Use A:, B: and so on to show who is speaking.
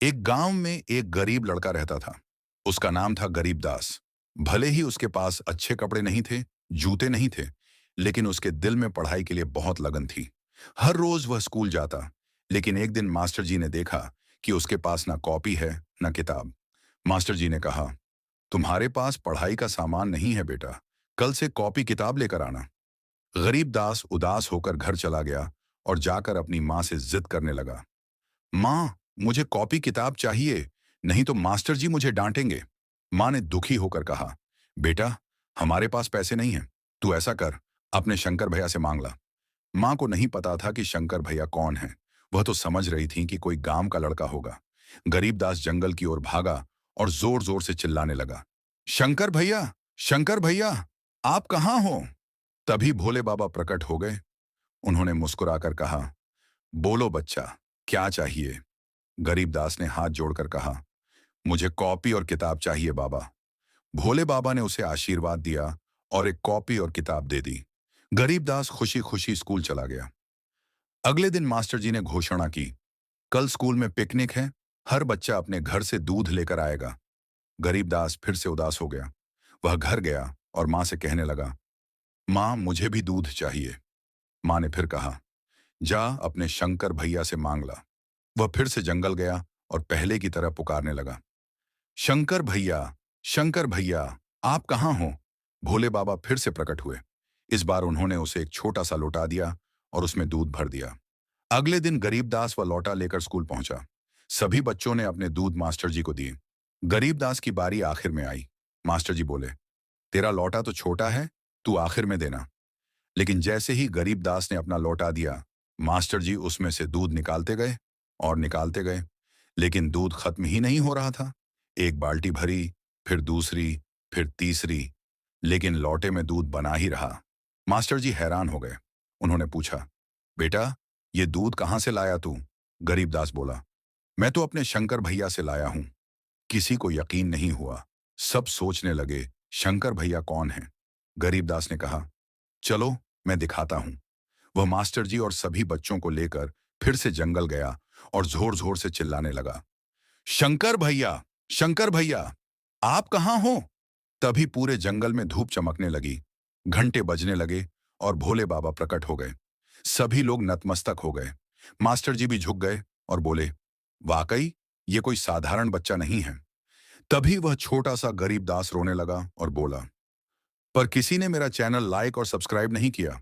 A: एक गांव में एक गरीब लड़का रहता था। उसका नाम था गरीबदास। भले ही उसके पास अच्छे कपड़े नहीं थे, जूते नहीं थे, लेकिन उसके दिल में पढ़ाई के लिए बहुत लगन थी। हर रोज वह स्कूल जाता, लेकिन एक दिन मास्टर जी ने देखा कि उसके पास ना कॉपी है, ना किताब। मास्टर जी ने कहा, तुम्हारे पास पढ़ाई का सामान नहीं है बेटा, कल से कॉपी किताब लेकर आना। गरीबदास उदास होकर घर चला गया और जाकर अपनी माँ से जिद करने लगा। माँ, मुझे कॉपी किताब चाहिए, नहीं तो मास्टर जी मुझे डांटेंगे। माँ ने दुखी होकर कहा, बेटा, हमारे पास पैसे नहीं हैं, तू ऐसा कर, अपने शंकर भैया से मांग ला। माँ को नहीं पता था कि शंकर भैया कौन है। वह तो समझ रही थी कि कोई गांव का लड़का होगा। गरीबदास जंगल की ओर भागा और जोर जोर से चिल्लाने लगा, शंकर भैया, शंकर भैया, आप कहाँ हो? तभी भोले बाबा प्रकट हो गए। उन्होंने मुस्कुराकर कहा, बोलो बच्चा, क्या चाहिए? गरीबदास ने हाथ जोड़कर कहा, मुझे कॉपी और किताब चाहिए बाबा। भोले बाबा ने उसे आशीर्वाद दिया और एक कॉपी और किताब दे दी। गरीबदास खुशी खुशी स्कूल चला गया। अगले दिन मास्टर जी ने घोषणा की, कल स्कूल में पिकनिक है, हर बच्चा अपने घर से दूध लेकर आएगा। गरीबदास फिर से उदास हो गया। वह घर गया और माँ से कहने लगा, माँ, मुझे भी दूध चाहिए। माँ ने फिर कहा, जा अपने शंकर भैया से मांग ला। वह फिर से जंगल गया और पहले की तरह पुकारने लगा, शंकर भैया, शंकर भैया, आप कहाँ हो? भोले बाबा फिर से प्रकट हुए। इस बार उन्होंने उसे एक छोटा सा लौटा दिया और उसमें दूध भर दिया। अगले दिन गरीबदास वह लौटा लेकर स्कूल पहुंचा। सभी बच्चों ने अपने दूध मास्टर जी को दिए। गरीबदास की बारी आखिर में आई। मास्टर जी बोले, तेरा लौटा तो छोटा है, तू आखिर में देना। लेकिन जैसे ही गरीबदास ने अपना लौटा दिया, मास्टर जी उसमें से दूध निकालते गए और निकालते गए, लेकिन दूध खत्म ही नहीं हो रहा था। एक बाल्टी भरी, फिर दूसरी, फिर तीसरी, लेकिन लौटे में दूध बना ही रहा। मास्टर जी हैरान हो गए। उन्होंने पूछा, बेटा, ये दूध कहाँ से लाया तू? गरीबदास बोला, मैं तो अपने शंकर भैया से लाया हूं। किसी को यकीन नहीं हुआ। सब सोचने लगे, शंकर भैया कौन है? गरीबदास ने कहा, चलो, मैं दिखाता हूं। वह मास्टर जी और सभी बच्चों को लेकर फिर से जंगल गया और जोर जोर से चिल्लाने लगा, शंकर भैया, शंकर भैया, आप कहाँ हो? तभी पूरे जंगल में धूप चमकने लगी, घंटे बजने लगे और भोले बाबा प्रकट हो गए। सभी लोग नतमस्तक हो गए। मास्टर जी भी झुक गए और बोले, वाकई ये कोई साधारण बच्चा नहीं है। तभी वह छोटा सा गरीब दास रोने लगा और बोला, पर किसी ने मेरा चैनल लाइक और सब्सक्राइब नहीं किया।